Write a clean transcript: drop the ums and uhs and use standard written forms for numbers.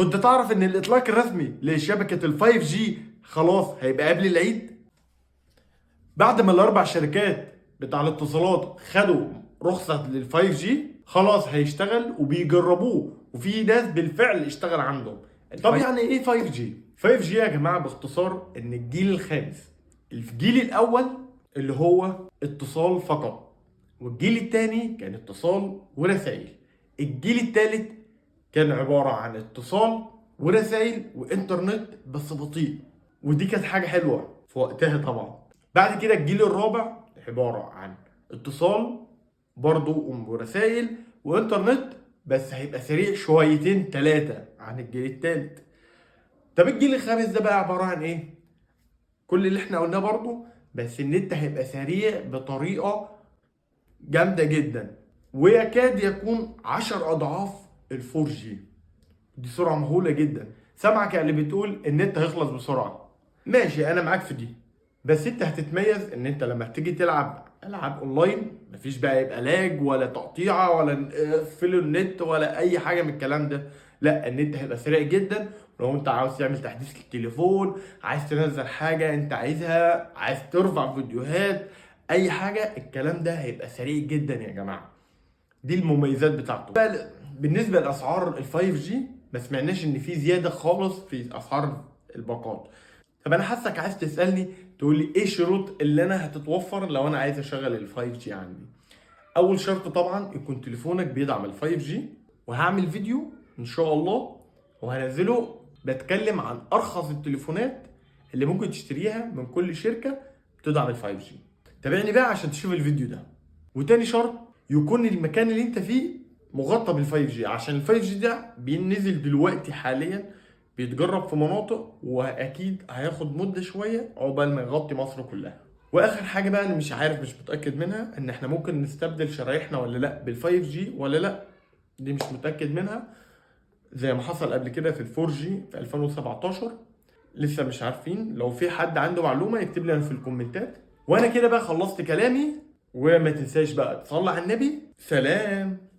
كنت تعرف ان الاطلاق الرسمي لشبكة ال 5G خلاص هيبقى قبل العيد؟ بعد ما الاربع شركات بتاع الاتصالات خدوا رخصة لل 5G خلاص هيشتغل وبيجربوه، وفي ناس بالفعل اشتغل عندهم. طب يعني ايه 5G؟ 5G يا جماعة باختصار ان الجيل الخامس. الجيل الاول اللي هو اتصال فقط، والجيل الثاني كان اتصال ورسائل، الجيل الثالث كان عبارة عن اتصال ورسائل وانترنت بس بطيء، ودي كانت حاجة حلوة في وقتها طبعا. بعد كده الجيل الرابع عبارة عن اتصال برضو ورسائل وانترنت بس هيبقى سريع شويتين تلاتة عن الجيل التالت. طب الجيل الخامس ده بقى عبارة عن ايه؟ كل اللي احنا قلناه برضو، بس النت هيبقى سريع بطريقة جامدة جدا، ويكاد يكون 10 أضعاف الفور جي. دي سرعة مهولة جدا. سامعك اللي بتقول النت هيخلص بسرعة، ماشي أنا معاك في دي، بس أنت هتتميز إن أنت لما تيجي تلعب ألعاب أونلاين مفيش بقى يبقى لاج ولا تقطيعة ولا اقفلوا النت ولا أي حاجة من الكلام ده. لا، النت هيبقى سريع جدا. لو أنت عاوز تعمل تحديث للتليفون، عايز تنزل حاجة أنت عايزها، عايز ترفع فيديوهات، أي حاجة، الكلام ده هيبقى سريع جدا يا جماعة. دي المميزات بتاعته. بالنسبه لاسعار ال 5G ما سمعناش ان في زياده خالص في اسعار الباقات. طب انا حاسك عايز تسالني تقول لي ايه الشروط اللي انا هتتوفر لو انا عايز اشغل ال 5G عندي. اول شرط طبعا يكون تليفونك بيدعم ال 5G، وهعمل فيديو ان شاء الله وهنزله بتكلم عن ارخص التليفونات اللي ممكن تشتريها من كل شركه بتدعم ال 5G. تابعني بقى عشان تشوف الفيديو ده. وتاني شرط يكون المكان اللي انت فيه مغطى بال 5G، عشان ال 5G ده بينزل دلوقتي حاليا بيتجرب في مناطق، واكيد هياخد مده شويه عقبال ما يغطي مصر كلها. واخر حاجه بقى انا مش عارف، مش متاكد منها، ان احنا ممكن نستبدل شرايحنا ولا لا بال 5G ولا لا. دي مش متاكد منها، زي ما حصل قبل كده في ال 4G في 2017. لسه مش عارفين. لو في حد عنده معلومه يكتب لي في الكومنتات. وانا كده بقى خلصت كلامي، وما تنساش بقى تصلي على النبي. سلام.